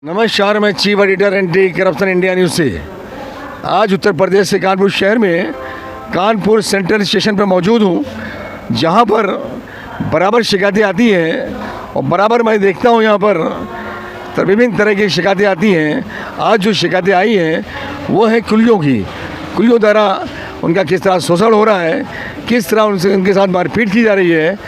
नमस्कार, मैं chief editor anti corruption India news से। आज उत्तर प्रदेश के कानपुर शहर में कानपुर सेंट्रल स्टेशन पर मौजूद हूँ, जहाँ पर बराबर शिकायतें आती हैं और बराबर मैं देखता हूँ यहाँ पर विभिन्न तरह की शिकायतें आती हैं। आज जो शिकायतें आई हैं वो है कुलियों की। कुलियों द्वारा उनका किस तरह शोषण हो रहा है, किस तरह उनके साथ मारपीट की जा रही है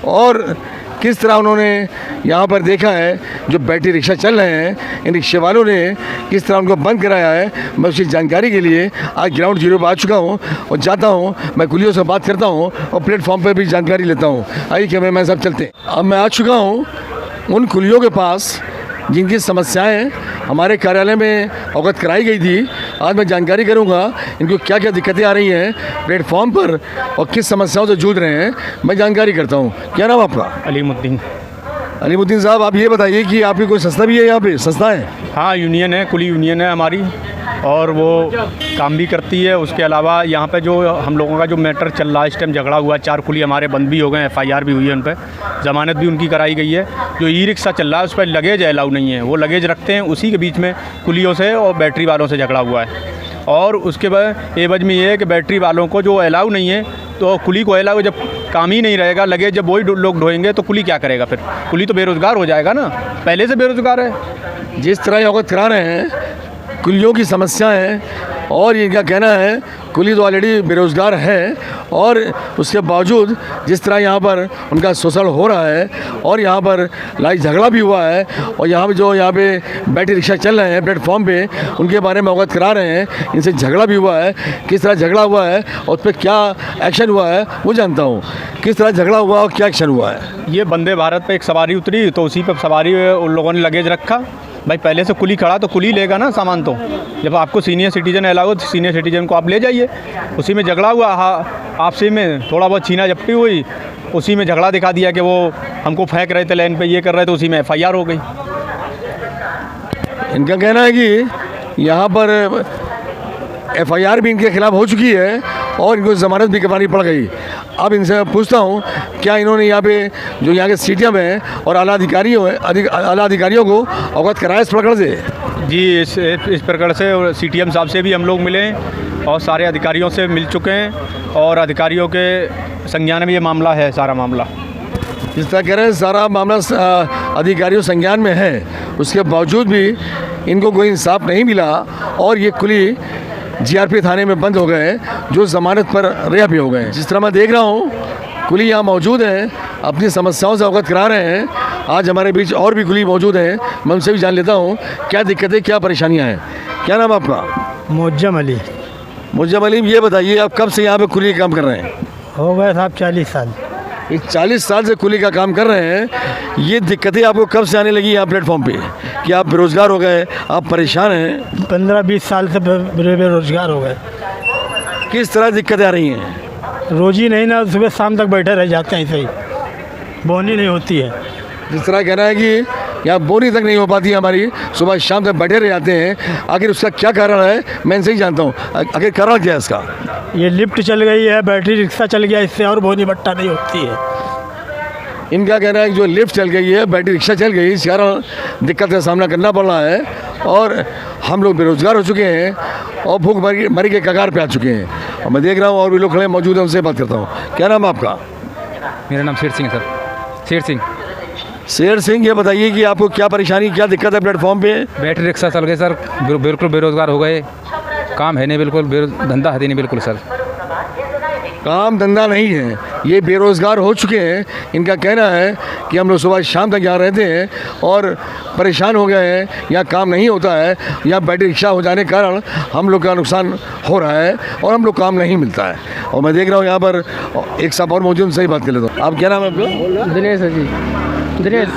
और किस तरह उन्होंने यहाँ पर देखा है जो बैटरी रिक्शा चल रहे हैं, इन रिक्शे वालों ने किस तरह उनको बंद कराया है। मैं उसकी जानकारी के लिए आज ग्राउंड जीरो पर आ चुका हूँ और जाता हूँ, मैं कुलियों से बात करता हूँ और प्लेटफॉर्म पर भी जानकारी लेता हूँ। आइए कैमरे मैन सब चलते हैं। अब मैं आ चुका हूँ उन कुलियों के पास जिनकी समस्याएं हमारे कार्यालय में अवगत कराई गई थी। आज मैं जानकारी करूंगा इनको क्या क्या दिक्कतें आ रही हैं प्लेटफॉर्म पर और किस समस्याओं से जूझ रहे हैं। मैं जानकारी करता हूं। क्या नाम आपका? अलीमुद्दीन। अलीमुद्दीन साहब, आप ये बताइए कि आपकी कोई संस्था भी है यहाँ पे? संस्था है? हाँ, यूनियन है, कुली यूनियन है हमारी और वो काम भी करती है। उसके अलावा यहाँ पे जो हम लोगों का जो मैटर चल रहा है, इस टाइम झगड़ा हुआ है, 4 कुली हमारे बंद भी हो गए, FIR भी हुई है, उन पर ज़मानत भी उनकी कराई गई है। जो ई रिक्शा चल रहा है उस पर लगेज अलाउ नहीं है, वो लगेज रखते हैं, उसी के बीच में कुलियों से और बैटरी वालों से झगड़ा हुआ है। और उसके बाद एवज में ये है कि बैटरी वालों को जो अलाउ नहीं है तो कुली को अलाउ, जब काम ही नहीं रहेगा, लगेज जब वही लोग ढोएंगे तो कुली क्या करेगा? फिर कुली तो बेरोज़गार हो जाएगा ना, पहले से बेरोज़गार है। जिस तरह अवगत करा रहे हैं कुलियों की समस्या है और इनका कहना है कुली तो ऑलरेडी बेरोज़गार है और उसके बावजूद जिस तरह यहाँ पर उनका शोषण हो रहा है और यहाँ पर लड़ाई झगड़ा भी हुआ है और यहाँ पे बैटरी रिक्शा चल रहे हैं प्लेटफॉर्म पे, उनके बारे में अवगत करा रहे हैं। इनसे झगड़ा भी हुआ है, किस तरह झगड़ा हुआ है और उस पर क्या एक्शन हुआ है वो जानता हूँ। किस तरह झगड़ा हुआ और क्या एक्शन हुआ है? ये वंदे भारत पे एक सवारी उतरी तो उसी पर सवारी उन लोगों ने लगेज रखा। भाई पहले से कुली खड़ा तो कुली लेगा ना सामान। तो जब आपको सीनियर सिटीजन अलाउ हो तो सीनियर सिटीजन को आप ले जाइए। उसी में झगड़ा हुआ, हाँ, आपसी में थोड़ा बहुत छीना झपटी हुई, उसी में झगड़ा दिखा दिया कि वो हमको फेंक रहे थे लाइन पे, ये कर रहे थे, उसी में FIR हो गई। इनका कहना है कि यहाँ पर FIR भी इनके खिलाफ हो चुकी है और इनको ज़मानत भी करवानी पड़ गई। अब इनसे मैं पूछता हूँ क्या इन्होंने यहाँ पे जो यहाँ के CTM हैं और आला अधिकारियों को अवगत कराया इस प्रकरण से? जी, इस प्रकरण से और CTM साहब से भी हम लोग मिले हैं और सारे अधिकारियों से मिल चुके हैं और अधिकारियों के संज्ञान में ये मामला है, सारा मामला। जिस तरह कह रहे हैं सारा मामला अधिकारियों संज्ञान में है, उसके बावजूद भी इनको कोई इंसाफ नहीं मिला और ये कुली GRP थाने में बंद हो गए, जो ज़मानत पर रिहा भी हो गए। जिस तरह मैं देख रहा हूँ कुली यहाँ मौजूद हैं, अपनी समस्याओं से अवगत करा रहे हैं। आज हमारे बीच और भी कुली मौजूद हैं, मैं उनसे भी जान लेता हूँ क्या दिक्कतें, क्या परेशानियाँ हैं। क्या नाम आपका? मुज्जम अली। मुज्जम अली, ये बताइए आप कब से यहाँ पे कुली का काम कर रहे हैं? हो गए साहब 40 साल। ये 40 साल से कुली का काम कर रहे हैं। ये दिक्कतें आपको कब से आने लगी यहाँ प्लेटफॉर्म पे कि आप बेरोज़गार हो गए, आप परेशान हैं? 15-20 साल से बेरोजगार हो गए। किस तरह दिक्कतें आ रही हैं? रोजी नहीं ना, सुबह शाम तक बैठे रह जाते हैं, सही बोनी नहीं होती है। जिस तरह कहना है कि यहाँ बोनी तक नहीं हो पाती है हमारी, सुबह शाम तक बैठे रह जाते हैं। आखिर उसका क्या कारण है मैं इनसे ही जानता हूँ। आखिर कारण क्या है इसका? ये लिफ्ट चल गई है, बैटरी रिक्शा चल गया, इससे और बोनी बट्टा नहीं होती है। इनका कहना है कि जो लिफ्ट चल गई है, बैटरी रिक्शा चल गई, इस कारण दिक्कत का सामना करना पड़ रहा है और हम लोग बेरोज़गार हो चुके हैं और भूख मरी के कगार पे आ चुके हैं। और मैं देख रहा हूँ और भी लोग खड़े मौजूद हैं, उनसे बात करता हूँ। क्या नाम है आपका? मेरा नाम शेर सिंह है सर। शेर सिंह। शेर सिंह, ये बताइए कि आपको क्या परेशानी, क्या दिक्कत है प्लेटफॉर्म पे? बैटरी रिक्शा चल गए सर, बिल्कुल बेरोज़गार हो गए, काम है नहीं, बिल्कुल धंधा है नहीं बिल्कुल सर। काम धंधा नहीं है, ये बेरोज़गार हो चुके हैं। इनका कहना है कि हम लोग सुबह शाम तक यहाँ रहते हैं और परेशान हो गए हैं, यहाँ काम नहीं होता है, यहाँ बैटरी रिक्शा हो जाने के कारण हम लोग का नुकसान हो रहा है और हम लोग काम नहीं मिलता है। और मैं देख रहा हूँ यहाँ पर एक साहब और मौजूद, सही बात कर लेता हूँ। आप क्या नाम है आपका? दिनेश है जी। दिनेश।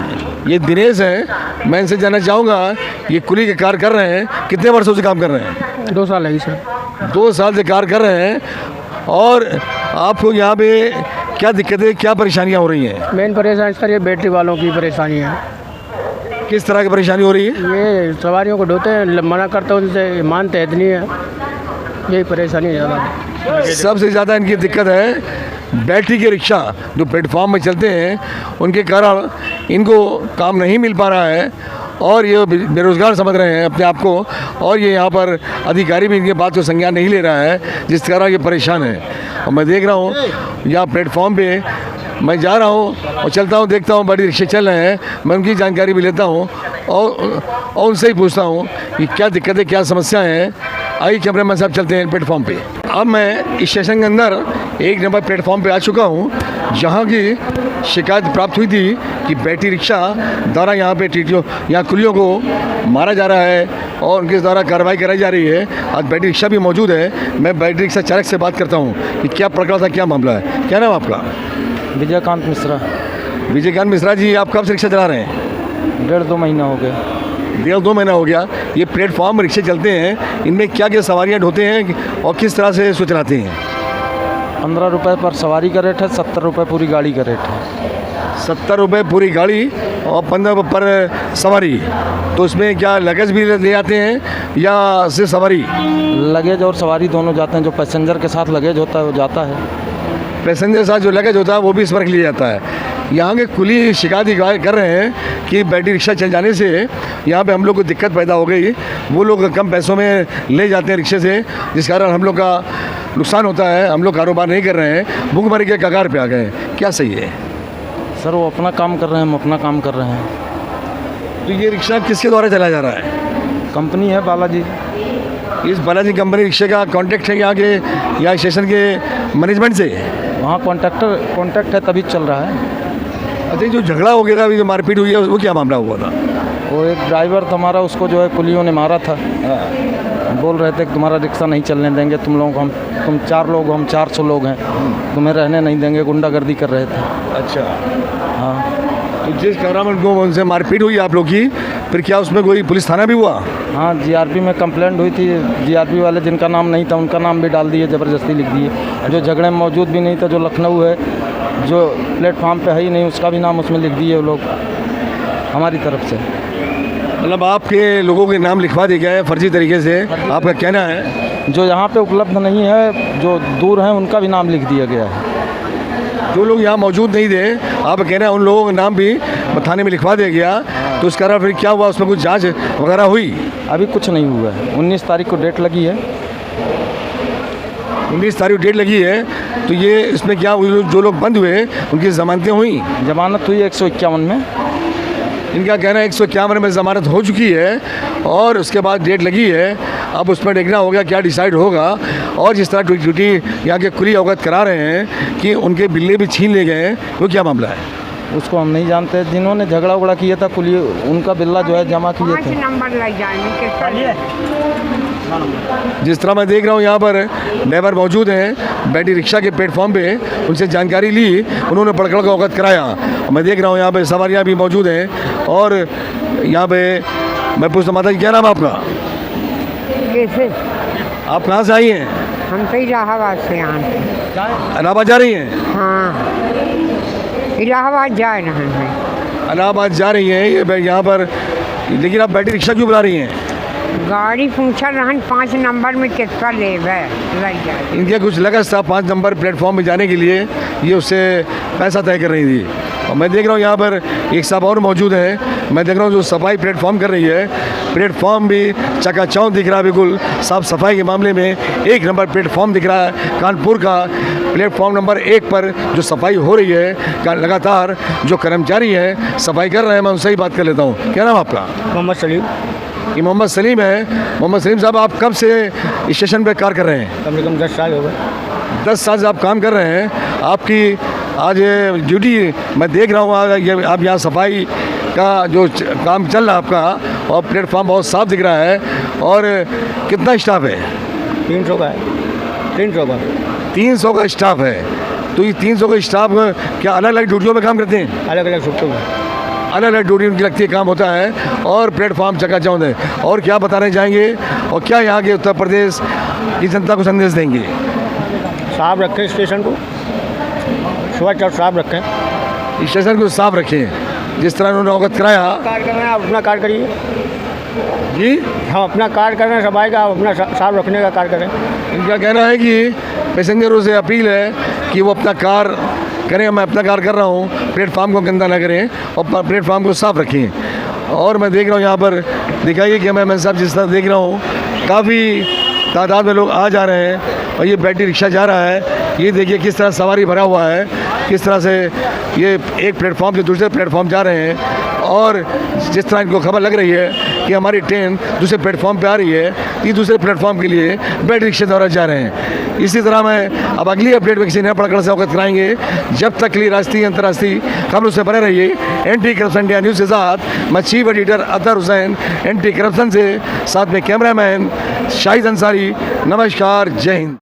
ये दिनेश है। मैं इनसे जानना चाहूँगा ये कुली के कार्य कर रहे हैं, कितने वर्षों से काम कर रहे हैं? 2 साल है सर। 2 साल से कार्य कर रहे हैं और आपको यहाँ पे क्या दिक्कतें, क्या परेशानियाँ हो रही हैं? मेन परेशानी सर ये बैटरी वालों की परेशानी है। किस तरह की परेशानी हो रही है? ये सवारियों को ढोते हैं, मना करते हैं, उनसे मानते हैं इतनी है, यही परेशानी है ज़्यादा। सबसे ज़्यादा इनकी दिक्कत है बैटरी के रिक्शा जो प्लेटफॉर्म में चलते हैं, उनके कारण इनको काम नहीं मिल पा रहा है और ये बेरोज़गार समझ रहे हैं अपने आप को, और ये यहाँ पर अधिकारी भी इनके बात को संज्ञान नहीं ले रहा है, जिस तरह ये परेशान है। और मैं देख रहा हूँ यहाँ प्लेटफॉर्म पे मैं जा रहा हूँ और चलता हूँ, देखता हूँ बड़ी रिक्शे चल रहे हैं, मैं उनकी जानकारी भी लेता हूँ और उनसे ही पूछता हूँ कि क्या दिक्कतें, क्या समस्याएं हैं। आइए कैमरामैन साहब चलते हैं प्लेटफॉर्म पे। अब मैं स्टेशन के अंदर 1 नंबर प्लेटफॉर्म पे आ चुका हूँ, जहाँ की शिकायत प्राप्त हुई थी कि बैटरी रिक्शा द्वारा यहाँ पे यहाँ कुलियों को मारा जा रहा है और उनके द्वारा कार्रवाई कराई जा रही है। आज बैटरी रिक्शा भी मौजूद है। मैं बैटरी रिक्शा चालक से बात करता हूँ कि क्या प्रकरण था, क्या मामला है। क्या नाम आपका? विजयकांत मिश्रा। विजयकांत मिश्रा जी, आप कब से रिक्शा चला रहे हैं? 1.5-2 महीना हो गया। 1.5-2 महीना हो गया। ये प्लेटफॉर्म रिक्शे चलते हैं, इनमें क्या क्या सवारियाँ ढोते हैं और किस तरह से इसको चलाते हैं? 15 रुपये पर सवारी का रेट है, 70 रुपये पूरी गाड़ी का रेट है। 70 रुपये पूरी गाड़ी और 15 रुपये पर सवारी। तो इसमें क्या लगेज भी ले आते हैं या सिर्फ सवारी? लगेज और सवारी दोनों जाते हैं। जो पैसेंजर के साथ लगेज होता है वो जाता है। पैसेंजर के साथ जो लगेज होता है वो भी इस पर लिया जाता है। यहाँ के कुली शिकायत कर रहे हैं कि बैटरी रिक्शा चल जाने से यहाँ पे हम लोग को दिक्कत पैदा हो गई। वो लोग कम पैसों में ले जाते हैं रिक्शे से, जिस कारण हम लोग का नुकसान होता है। हम लोग कारोबार नहीं कर रहे हैं, भूखमरी के कगार पे आ गए। क्या सही है? सर वो अपना काम कर रहे हैं, हम अपना काम कर रहे हैं। तो ये रिक्शा किसके द्वारा चलाया जा रहा है? कंपनी है बालाजी। इस बालाजी कंपनी रिक्शे का कॉन्टैक्ट है यहाँ स्टेशन के मैनेजमेंट से? वहाँ कॉन्टैक्ट है तभी चल रहा है। अच्छा, जो झगड़ा हो गया था, अभी जो मारपीट हुई है, वो क्या मामला हुआ था? वो एक ड्राइवर था हमारा, उसको जो है कुलियों ने मारा था। बोल रहे थे कि तुम्हारा रिक्शा नहीं चलने देंगे, तुम 4 लोग हो, हम 400 लोग हैं, तुम्हें रहने नहीं देंगे, गुंडागर्दी कर रहे थे। अच्छा, हाँ। तो जिस कारण उनको उनसे मारपीट हुई आप लोग की, फिर क्या उसमें कोई पुलिस थाना भी हुआ? हाँ, जीआरपी में कंप्लेंट हुई थी। जीआरपी वाले जिनका नाम नहीं था उनका नाम भी डाल दिए, ज़बरदस्ती लिख दिए। जो झगड़े में मौजूद भी नहीं था, जो लखनऊ है, जो प्लेटफॉर्म पे है ही नहीं, उसका भी नाम उसमें लिख दिए वो लोग हमारी तरफ से। मतलब आपके लोगों के नाम लिखवा दिए गए फर्जी तरीके से, आपका कहना है? जो यहाँ पे उपलब्ध नहीं है, जो दूर हैं, उनका भी नाम लिख दिया गया है। जो लोग यहाँ मौजूद नहीं थे, आप कह रहे हैं उन लोगों का नाम भी थाने में लिखवा दिया गया, तो इस कारण फिर क्या हुआ? उसमें कुछ जांच वगैरह हुई? अभी कुछ नहीं हुआ है। 19 तारीख को डेट लगी है। 19 तारीख डेट लगी है, तो ये इसमें क्या जो लोग बंद हुए उनकी ज़मानतें हुई? जमानत हुई 151 में। इनका कहना है 151 में ज़मानत हो चुकी है और उसके बाद डेट लगी है। अब उस पर देखना होगा क्या डिसाइड होगा। और जिस तरह ड्यूटी यहाँ के कुली अवगत करा रहे हैं कि उनके बिल्ले भी छीन ले गए हैं, वो क्या मामला है? उसको हम नहीं जानते। जिन्होंने झगड़ा उगड़ा किया था कुली, उनका बिल्ला जो है जमा किए थे। जिस तरह मैं देख रहा हूँ यहाँ पर ड्राइवर मौजूद हैं बैटरी रिक्शा के प्लेटफॉर्म पे, उनसे जानकारी ली, उन्होंने पकड़ को अवगत कराया। मैं देख रहा हूँ यहाँ पे सवारियाँ भी मौजूद हैं। और यहाँ पे मैं पूछता, माता जी क्या नाम है आपका? कैसे? आप कहाँ से आई हैं? हम तो इलाहाबाद से आए। इलाहाबाद जा रही हैं? हाँ, इलाहाबाद जा रहे हैं। इलाहाबाद जा रही हैं ये यहाँ पर, लेकिन आप बैटरी रिक्शा क्यों बुला रही हैं? गाड़ी पूछा रहन 5 नंबर में कितना लेवे लग जाए। इनके कुछ लगस था 5 नंबर प्लेटफॉर्म में जाने के लिए, ये उससे पैसा तय कर रही थी। और मैं देख रहा हूँ यहाँ पर एक साहब और मौजूद हैं। मैं देख रहा हूँ जो सफाई प्लेटफॉर्म कर रही है, प्लेटफॉर्म भी चकाचौंध दिख रहा है बिल्कुल। साफ सफाई के मामले में 1 नंबर प्लेटफॉर्म दिख रहा है कानपुर का। प्लेटफॉर्म नंबर 1 पर जो सफाई हो रही है, लगातार जो कर्मचारी हैं सफाई कर रहे हैं। मैं उनसे ही बात कर लेता हूँ। क्या नाम आपका? मोहम्मद सलीम। ये मोहम्मद सलीम है। मोहम्मद सलीम साहब, आप कब से स्टेशन पर कार्य कर रहे हैं? कम से कम 10 साल हो गए। 10 साल से आप काम कर रहे हैं। आपकी आज ड्यूटी मैं देख रहा हूँ, आप यहाँ सफाई का जो काम चल रहा है आपका, और प्लेटफॉर्म बहुत साफ दिख रहा है। और कितना स्टाफ है? 300 का है। 300 का स्टाफ है। तो ये 300 का स्टाफ क्या अलग अलग ड्यूटियों में काम करते हैं? अलग अलग शिफ्टों में अलग अलग ड्यूटी उनकी लगती है, काम होता है। और प्लेटफॉर्म चकाचौंध है। और क्या बताने जाएंगे और क्या यहाँ के उत्तर प्रदेश की जनता को संदेश देंगे? साफ रखें स्टेशन को, स्वच्छ और साफ रखें। स्टेशन को साफ रखें, जिस तरह उन्होंने अवगत कराया। कार्य कर रहे हैं, आप अपना कार्य करिए जी। हम अपना कार्य कर रहे हैं, सफाई का, आप अपना साफ रखने का कार्य करें। इनका कहना है कि पैसेंजरों से अपील है कि वो अपना कार्य करें। मैं अपना कार्य कर रहा हूँ, प्लेटफॉर्म को गंदा ना करें और प्लेटफॉर्म को साफ रखें। और मैं देख रहा हूँ यहाँ पर दिखाइए कैमरामैन साहब, जिस तरह देख रहा हूँ काफ़ी तादाद में लोग आ जा रहे हैं और ये बैटरी रिक्शा जा रहा है। ये देखिए किस तरह सवारी भरा हुआ है, किस तरह से ये एक प्लेटफॉर्म से दूसरे प्लेटफॉर्म जा रहे हैं। और जिस तरह इनको खबर लग रही है कि हमारी ट्रेन दूसरे प्लेटफॉर्म पे आ रही है, ये दूसरे प्लेटफॉर्म के लिए बैटरी रिक्शे द्वारा जा रहे हैं। इसी तरह मैं अब अगली अपडेट में किसी नए प्रकरण से अवगत कराएंगे। जब तक के लिए राष्ट्रीय अंतर्राष्ट्रीय खबरों से बने रहिए एंटी करप्शन इंडिया न्यूज़ के साथ। मैं chief editor Athar Hussain anti corruption से, साथ में कैमरामैन शाहिद अंसारी। नमस्कार, जय हिंद।